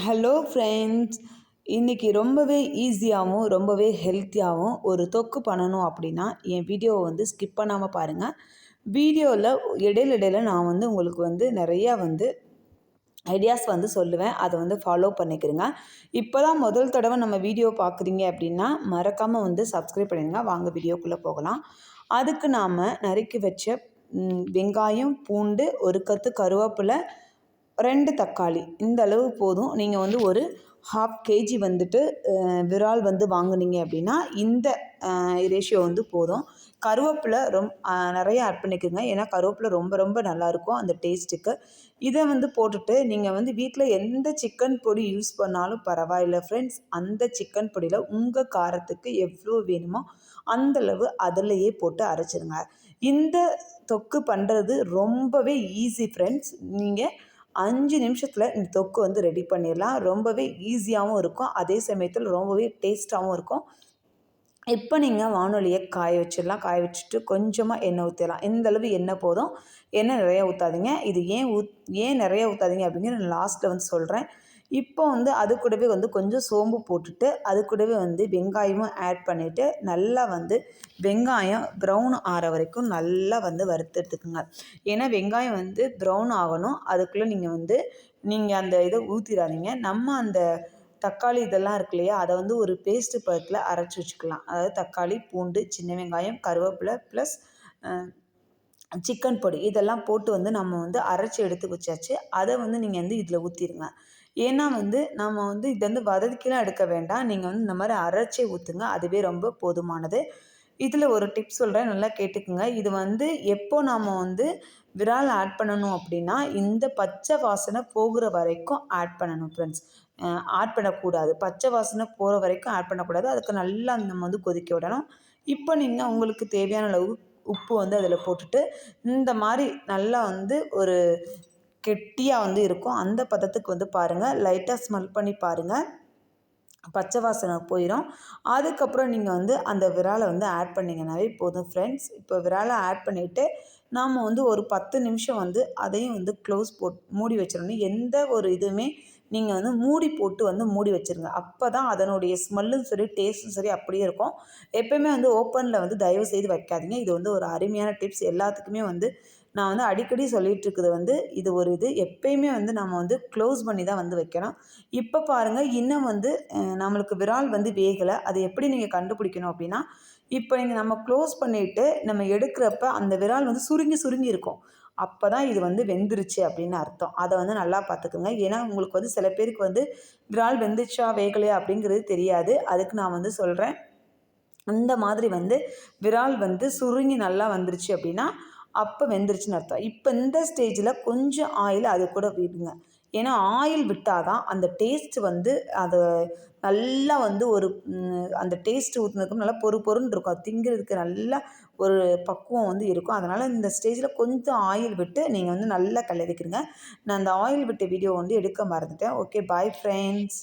Hello friends. இன்றைக்கி ரொம்பவே ஈஸியாகவும் ரொம்பவே ஹெல்த்தியாகவும் ஒரு தொக்கு பண்ணணும் அப்படின்னா என் வீடியோவை ஸ்கிப் பண்ணாமல் பாருங்கள். வீடியோவில் இடையில நான் உங்களுக்கு நிறையா ஐடியாஸ் சொல்லுவேன். அதை ஃபாலோ பண்ணிக்கிறேங்க. இப்போ தான் முதல் தடவை நம்ம வீடியோ பார்க்குறீங்க அப்படின்னா மறக்காமல் சப்ஸ்கிரைப் பண்ணிடுங்க. வாங்க வீடியோக்குள்ளே போகலாம். அதுக்கு நாம் நறுக்கி வச்ச வெங்காயம், பூண்டு, ஒரு கத்து கருவேப்பிலை, 2 தக்காளி இந்த அளவு போதும். நீங்கள் ஒரு 1/2 கேஜி விரால் வாங்குனீங்க அப்படின்னா இந்த ரேஷியோ போதும். கருவேப்பிலை நிறைய ஆட் பண்ணிக்கோங்க. ஏன்னா கருவேப்பிலை ரொம்ப ரொம்ப நல்லாயிருக்கும் அந்த டேஸ்ட்டுக்கு. இதை போட்டுட்டு நீங்கள் வீட்டில் எந்த சிக்கன் பொடி யூஸ் பண்ணாலும் பரவாயில்லை ஃப்ரெண்ட்ஸ். அந்த சிக்கன் பொடியில் உங்கள் காரத்துக்கு எவ்வளோ வேணுமோ அந்தளவு அதிலையே போட்டு அரைச்சிருங்க. இந்த தொக்கு பண்ணுறது ரொம்பவே ஈஸி ஃப்ரெண்ட்ஸ். நீங்கள் 5 நிமிஷத்தில் இந்த தொக்கு ரெடி பண்ணிடலாம். ரொம்பவே ஈஸியாகவும் இருக்கும், அதே சமயத்தில் ரொம்பவே டேஸ்ட்டாகவும் இருக்கும். இப்போ நீங்கள் வானொலியை காய வச்சிடலாம். காய வச்சுட்டு கொஞ்சமாக எண்ணெய் ஊற்றிடலாம். இந்தளவு எண்ணெய் போதும். எண்ணெய் நிறையா ஊற்றாதீங்க. இது ஏன் நிறையா ஊற்றாதீங்க அப்படிங்கிற நான் லாஸ்ட்டில் சொல்கிறேன். இப்போ அது கூடவே கொஞ்சம் சோம்பு போட்டுட்டு அது கூடவே வெங்காயமும் ஆட் பண்ணிவிட்டு நல்லா வெங்காயம் ப்ரௌன் ஆகிற வரைக்கும் நல்லா வறுத்து எடுத்துக்கோங்க. ஏன்னா வெங்காயம் ப்ரௌன் ஆகணும். அதுக்குள்ளே நீங்கள் அந்த இதை ஊற்றிடாதீங்க. நம்ம அந்த தக்காளி இதெல்லாம் இருக்கு இல்லையா, அதை ஒரு பேஸ்ட்டு பதத்தில் அரைச்சி வச்சுக்கலாம். அதாவது தக்காளி, பூண்டு, சின்ன வெங்காயம், கருவேப்பிலை ப்ளஸ் சிக்கன் பொடி இதெல்லாம் போட்டு நம்ம அரைச்சி எடுத்து வச்சாச்சு. அதை நீங்கள் இதில் ஊற்றிடுங்க. ஏன்னா நம்ம இதை வதக்கிலாம் எடுக்க வேண்டாம். நீங்கள் இந்த மாதிரி அரைச்சி ஊற்றுங்க. அதுவே ரொம்ப போதுமானது. இதில் ஒரு டிப்ஸ் சொல்கிறேன், நல்லா கேட்டுக்குங்க. இது எப்போ நாம் விரால் ஆட் பண்ணணும் அப்படின்னா இந்த பச்சை வாசனை போகிற வரைக்கும் ஆட் பண்ணணும் ஃப்ரெண்ட்ஸ். ஆட் பண்ணக்கூடாது. பச்சை வாசனை போகிற வரைக்கும் ஆட் பண்ணக்கூடாது. அதுக்கு நல்லா நம்ம கொதிக்க விடணும். இப்போ நீங்கள் உங்களுக்கு தேவையான அளவு உப்பு அதில் போட்டுட்டு இந்த மாதிரி நல்லா ஒரு கெட்டியாக இருக்கும். அந்த பதத்துக்கு பாருங்கள். லைட்டாக ஸ்மெல் பண்ணி பாருங்கள். பச்சை வாசனை போயிடும். அதுக்கப்புறம் நீங்கள் அந்த விராலை ஆட் பண்ணிங்கனாவே போதும் ஃப்ரெண்ட்ஸ். இப்போ விராலை ஆட் பண்ணிவிட்டு நாம் ஒரு 10 நிமிஷம் அதையும் க்ளோஸ் மூடி வச்சிடணும். எந்த ஒரு இதுவுமே நீங்கள் மூடி போட்டு மூடி வச்சுருங்க. அப்போ தான் அதனுடைய ஸ்மெல்லும் சரி டேஸ்ட்டும் சரி அப்படியே இருக்கும். எப்போயுமே ஓப்பனில் தயவு செய்து வைக்காதீங்க. இது ஒரு அருமையான டிப்ஸ். எல்லாத்துக்குமே நான் அடிக்கடி சொல்லிகிட்டு இருக்குது இது ஒரு இது எப்பயுமே நம்ம க்ளோஸ் பண்ணி தான் வைக்கணும். இப்போ பாருங்கள், இன்னும் நம்மளுக்கு விரால் வேகலை. அது எப்படி நீங்கள் கண்டுபிடிக்கணும் அப்படின்னா, இப்போ நம்ம க்ளோஸ் பண்ணிவிட்டு நம்ம எடுக்கிறப்ப அந்த விரால் சுருங்கி சுருங்கி இருக்கும். அப்போ தான் இது வெந்துருச்சு அப்படின்னு அர்த்தம். அதை நல்லா பார்த்துக்குங்க. ஏன்னா உங்களுக்கு சில பேருக்கு விரால் வெந்துச்சா வேகலையா அப்படிங்கிறது தெரியாது. அதுக்கு நான் சொல்கிறேன். அந்த மாதிரி விரால் சுருங்கி நல்லா வந்துருச்சு அப்படின்னா அப்போ வெந்துருச்சுன்னு அர்த்தம். இப்போ இந்த ஸ்டேஜில் கொஞ்சம் ஆயில் அது கூட விடுங்க. ஏன்னா ஆயில் விட்டால் தான் அந்த டேஸ்ட் அது நல்லா ஒரு அந்த டேஸ்ட் ஊற்றுனதுக்கு நல்லா பொறுன்னு இருக்கும். அது திங்கிறதுக்கு நல்லா ஒரு பக்குவம் இருக்கும். அதனால் இந்த ஸ்டேஜில் கொஞ்சம் ஆயில் விட்டு நீங்கள் நல்லா கிளறிக்கிறங்க. நான் அந்த ஆயில் விட்ட வீடியோ எடுக்க மறந்துட்டேன். Okay, bye friends.